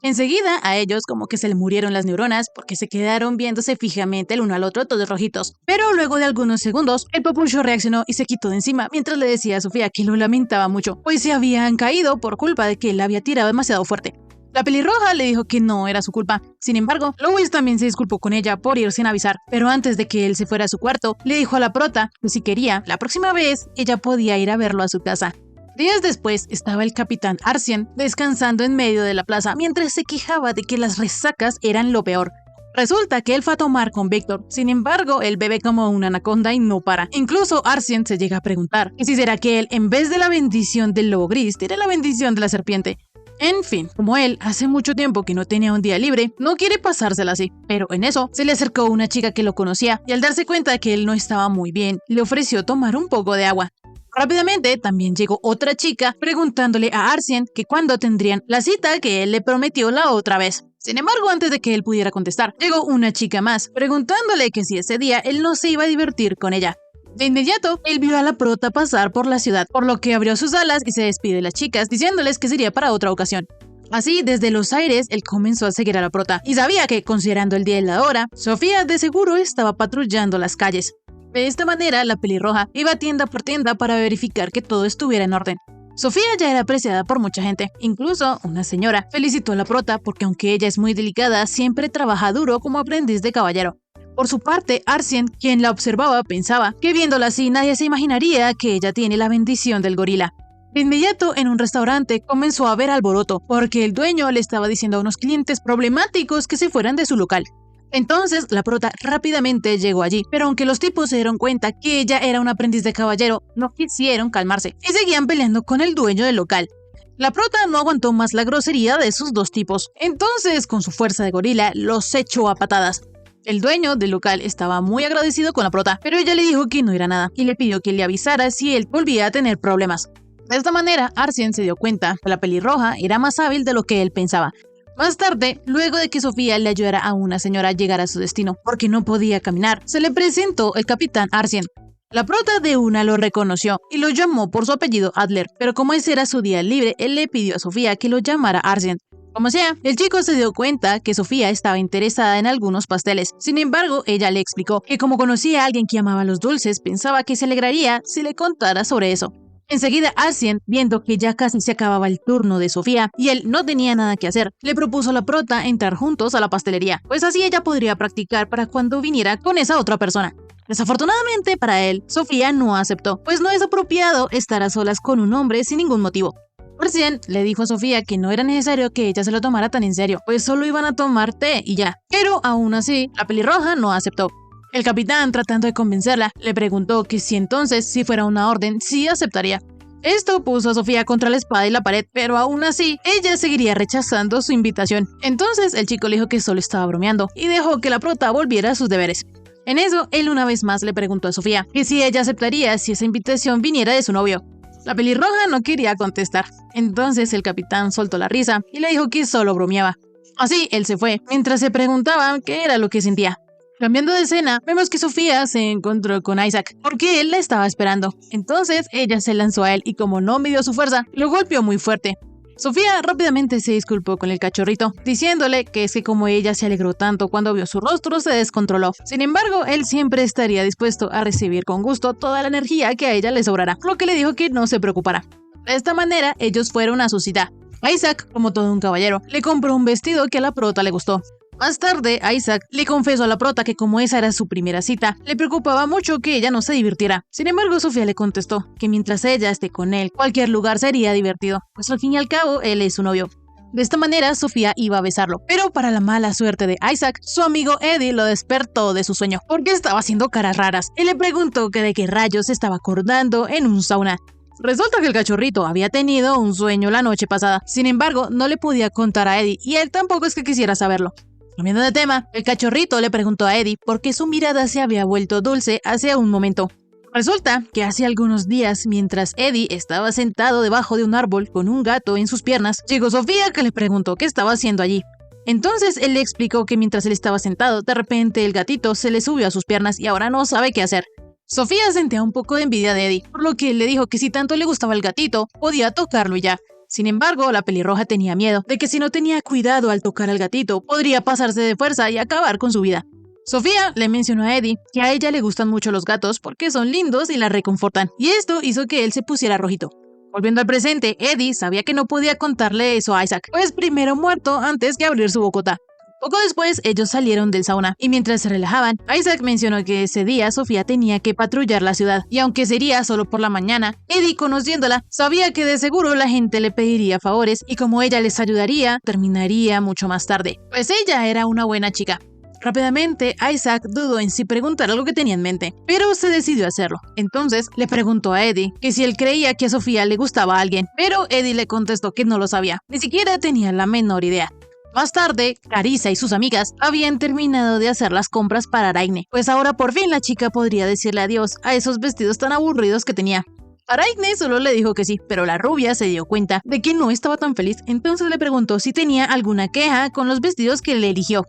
Enseguida a ellos como que se le murieron las neuronas porque se quedaron viéndose fijamente el uno al otro todos rojitos. Pero luego de algunos segundos, el papucho reaccionó y se quitó de encima mientras le decía a Sofía que lo lamentaba mucho, pues se habían caído por culpa de que él había tirado demasiado fuerte. La pelirroja le dijo que no era su culpa. Sin embargo, Louis también se disculpó con ella por ir sin avisar, pero antes de que él se fuera a su cuarto, le dijo a la prota que si quería, la próxima vez, ella podía ir a verlo a su casa. Días después estaba el capitán Arsien descansando en medio de la plaza mientras se quejaba de que las resacas eran lo peor. Resulta que él fue a tomar con Víctor, sin embargo, él bebe como una anaconda y no para. Incluso Arsien se llega a preguntar que si será que él, en vez de la bendición del lobo gris, tiene la bendición de la serpiente. En fin, como él hace mucho tiempo que no tenía un día libre, no quiere pasársela así. Pero en eso se le acercó una chica que lo conocía y al darse cuenta de que él no estaba muy bien, le ofreció tomar un poco de agua. Rápidamente también llegó otra chica preguntándole a Arsien que cuándo tendrían la cita que él le prometió la otra vez. Sin embargo, antes de que él pudiera contestar, llegó una chica más preguntándole que si ese día él no se iba a divertir con ella. De inmediato, él vio a la prota pasar por la ciudad, por lo que abrió sus alas y se despidió de las chicas, diciéndoles que sería para otra ocasión. Así, desde los aires, él comenzó a seguir a la prota, y sabía que, considerando el día y la hora, Sofía de seguro estaba patrullando las calles. De esta manera, la pelirroja iba tienda por tienda para verificar que todo estuviera en orden. Sofía ya era apreciada por mucha gente, incluso una señora felicitó a la prota porque aunque ella es muy delicada, siempre trabaja duro como aprendiz de caballero. Por su parte, Arsien, quien la observaba, pensaba que viéndola así nadie se imaginaría que ella tiene la bendición del gorila. De inmediato, en un restaurante, comenzó a haber alboroto, porque el dueño le estaba diciendo a unos clientes problemáticos que se fueran de su local. Entonces, la prota rápidamente llegó allí, pero aunque los tipos se dieron cuenta que ella era un aprendiz de caballero, no quisieron calmarse y seguían peleando con el dueño del local. La prota no aguantó más la grosería de esos dos tipos, entonces, con su fuerza de gorila, los echó a patadas. El dueño del local estaba muy agradecido con la prota, pero ella le dijo que no era nada y le pidió que le avisara si él volvía a tener problemas. De esta manera, Arsien se dio cuenta que la pelirroja era más hábil de lo que él pensaba. Más tarde, luego de que Sofía le ayudara a una señora a llegar a su destino, porque no podía caminar, se le presentó el capitán Arsien. La prota de una lo reconoció y lo llamó por su apellido Adler, pero como ese era su día libre, él le pidió a Sofía que lo llamara Arsien. Como sea, el chico se dio cuenta que Sofía estaba interesada en algunos pasteles. Sin embargo, ella le explicó que como conocía a alguien que amaba los dulces, pensaba que se alegraría si le contara sobre eso. Enseguida, Arsien, viendo que ya casi se acababa el turno de Sofía y él no tenía nada que hacer, le propuso a la prota entrar juntos a la pastelería, pues así ella podría practicar para cuando viniera con esa otra persona. Desafortunadamente para él, Sofía no aceptó, pues no es apropiado estar a solas con un hombre sin ningún motivo. Arsien le dijo a Sofía que no era necesario que ella se lo tomara tan en serio, pues solo iban a tomar té y ya. Pero aún así, la pelirroja no aceptó. El capitán, tratando de convencerla, le preguntó que si entonces, si fuera una orden, sí aceptaría. Esto puso a Sofía contra la espada y la pared, pero aún así, ella seguiría rechazando su invitación. Entonces, el chico le dijo que solo estaba bromeando y dejó que la prota volviera a sus deberes. En eso, él una vez más le preguntó a Sofía que si ella aceptaría si esa invitación viniera de su novio. La pelirroja no quería contestar. Entonces el capitán soltó la risa y le dijo que solo bromeaba. Así, él se fue, mientras se preguntaba qué era lo que sentía. Cambiando de escena, vemos que Sofía se encontró con Isaac, porque él la estaba esperando. Entonces, ella se lanzó a él y como no midió su fuerza, lo golpeó muy fuerte. Sofía rápidamente se disculpó con el cachorrito, diciéndole que es que como ella se alegró tanto cuando vio su rostro, se descontroló. Sin embargo, él siempre estaría dispuesto a recibir con gusto toda la energía que a ella le sobrara, lo que le dijo que no se preocupara. De esta manera, ellos fueron a su cita. Isaac, como todo un caballero, le compró un vestido que a la prota le gustó. Más tarde, Isaac le confesó a la prota que como esa era su primera cita, le preocupaba mucho que ella no se divirtiera. Sin embargo, Sofía le contestó que mientras ella esté con él, cualquier lugar sería divertido, pues al fin y al cabo, él es su novio. De esta manera, Sofía iba a besarlo, pero para la mala suerte de Isaac, su amigo Eddie lo despertó de su sueño, porque estaba haciendo caras raras, y le preguntó que de qué rayos estaba acordando en un sauna. Resulta que el cachorrito había tenido un sueño la noche pasada, sin embargo, no le podía contar a Eddie, y él tampoco es que quisiera saberlo. Cambiando de tema, el cachorrito le preguntó a Eddie por qué su mirada se había vuelto dulce hace un momento. Resulta que hace algunos días, mientras Eddie estaba sentado debajo de un árbol con un gato en sus piernas, llegó Sofía que le preguntó qué estaba haciendo allí. Entonces él le explicó que mientras él estaba sentado, de repente el gatito se le subió a sus piernas y ahora no sabe qué hacer. Sofía sentía un poco de envidia de Eddie, por lo que él le dijo que si tanto le gustaba el gatito, podía tocarlo y ya. Sin embargo, la pelirroja tenía miedo de que si no tenía cuidado al tocar al gatito, podría pasarse de fuerza y acabar con su vida. Sofía le mencionó a Eddie que a ella le gustan mucho los gatos porque son lindos y la reconfortan, y esto hizo que él se pusiera rojito. Volviendo al presente, Eddie sabía que no podía contarle eso a Isaac, pues primero muerto antes que abrir su bocota. Poco después, ellos salieron del sauna, y mientras se relajaban, Isaac mencionó que ese día Sofía tenía que patrullar la ciudad, y aunque sería solo por la mañana, Eddie, conociéndola, sabía que de seguro la gente le pediría favores, y como ella les ayudaría, terminaría mucho más tarde, pues ella era una buena chica. Rápidamente, Isaac dudó en si preguntar algo que tenía en mente, pero se decidió a hacerlo. Entonces, le preguntó a Eddie que si él creía que a Sofía le gustaba a alguien, pero Eddie le contestó que no lo sabía, ni siquiera tenía la menor idea. Más tarde, Carissa y sus amigas habían terminado de hacer las compras para Aragne, pues ahora por fin la chica podría decirle adiós a esos vestidos tan aburridos que tenía. Aragne solo le dijo que sí, pero la rubia se dio cuenta de que no estaba tan feliz, entonces le preguntó si tenía alguna queja con los vestidos que le eligió.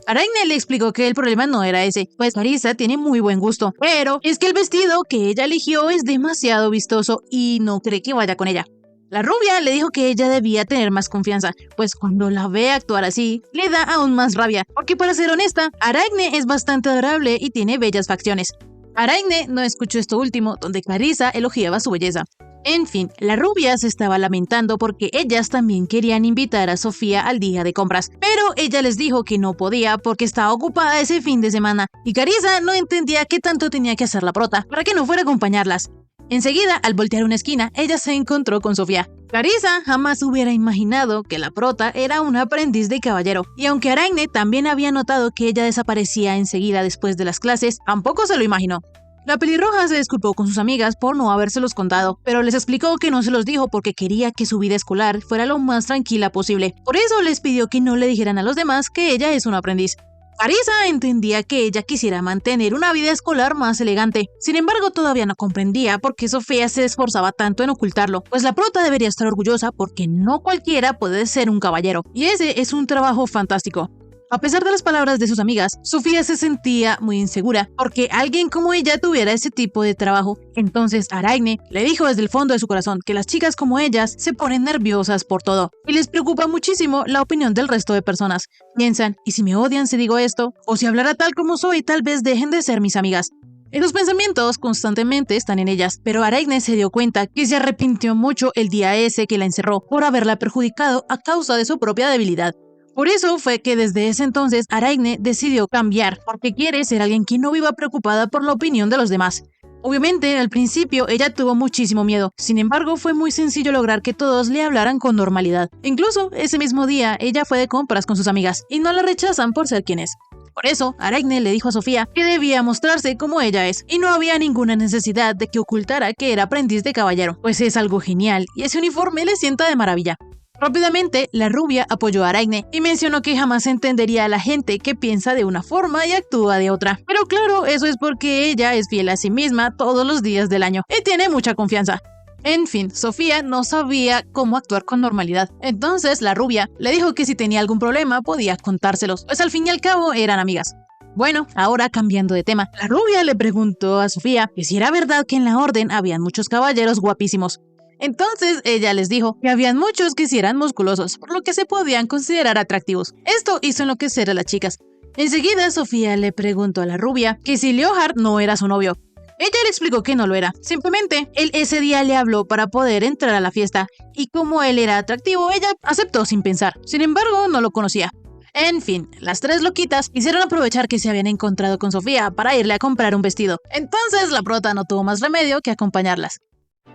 Aragne le explicó que el problema no era ese, pues Carissa tiene muy buen gusto, pero es que el vestido que ella eligió es demasiado vistoso y no cree que vaya con ella. La rubia le dijo que ella debía tener más confianza, pues cuando la ve actuar así, le da aún más rabia, porque para ser honesta, Aragne es bastante adorable y tiene bellas facciones. Aragne no escuchó esto último, donde Carissa elogiaba su belleza. En fin, la rubia se estaba lamentando porque ellas también querían invitar a Sofía al día de compras, pero ella les dijo que no podía porque estaba ocupada ese fin de semana, y Carissa no entendía qué tanto tenía que hacer la prota para que no fuera a acompañarlas. Enseguida, al voltear una esquina, ella se encontró con Sofía. Carissa jamás hubiera imaginado que la prota era una aprendiz de caballero, y aunque Aragne también había notado que ella desaparecía enseguida después de las clases, tampoco se lo imaginó. La pelirroja se disculpó con sus amigas por no habérselos contado, pero les explicó que no se los dijo porque quería que su vida escolar fuera lo más tranquila posible. Por eso les pidió que no le dijeran a los demás que ella es una aprendiz. Carissa entendía que ella quisiera mantener una vida escolar más elegante. Sin embargo, todavía no comprendía por qué Sofía se esforzaba tanto en ocultarlo, pues la prota debería estar orgullosa porque no cualquiera puede ser un caballero, y ese es un trabajo fantástico. A pesar de las palabras de sus amigas, Sofía se sentía muy insegura porque alguien como ella tuviera ese tipo de trabajo. Entonces Aragne le dijo desde el fondo de su corazón que las chicas como ellas se ponen nerviosas por todo y les preocupa muchísimo la opinión del resto de personas. Piensan, ¿y si me odian si digo esto? O si hablara tal como soy, tal vez dejen de ser mis amigas. Esos pensamientos constantemente están en ellas, pero Aragne se dio cuenta que se arrepintió mucho el día ese que la encerró por haberla perjudicado a causa de su propia debilidad. Por eso fue que desde ese entonces Aragne decidió cambiar, porque quiere ser alguien que no viva preocupada por la opinión de los demás. Obviamente, al principio ella tuvo muchísimo miedo, sin embargo fue muy sencillo lograr que todos le hablaran con normalidad. Incluso ese mismo día ella fue de compras con sus amigas y no la rechazan por ser quien es. Por eso, Aragne le dijo a Sofía que debía mostrarse como ella es, y no había ninguna necesidad de que ocultara que era aprendiz de caballero, pues es algo genial y ese uniforme le sienta de maravilla. Rápidamente, la rubia apoyó a Aragne y mencionó que jamás entendería a la gente que piensa de una forma y actúa de otra. Pero claro, eso es porque ella es fiel a sí misma todos los días del año y tiene mucha confianza. En fin, Sofía no sabía cómo actuar con normalidad. Entonces, la rubia le dijo que si tenía algún problema podía contárselos, pues al fin y al cabo eran amigas. Bueno, ahora cambiando de tema, la rubia le preguntó a Sofía que si era verdad que en la orden habían muchos caballeros guapísimos. Entonces ella les dijo que habían muchos que sí eran musculosos, por lo que se podían considerar atractivos. Esto hizo enloquecer a las chicas. Enseguida Sofía le preguntó a la rubia que si Leonhard no era su novio. Ella le explicó que no lo era, simplemente él ese día le habló para poder entrar a la fiesta, y como él era atractivo, ella aceptó sin pensar. Sin embargo, no lo conocía. En fin, las tres loquitas quisieron aprovechar que se habían encontrado con Sofía para irle a comprar un vestido. Entonces la prota no tuvo más remedio que acompañarlas.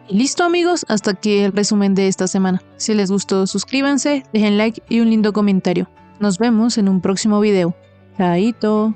Y listo amigos, hasta aquí el resumen de esta semana. Si les gustó, suscríbanse, dejen like y un lindo comentario. Nos vemos en un próximo video. Chaito.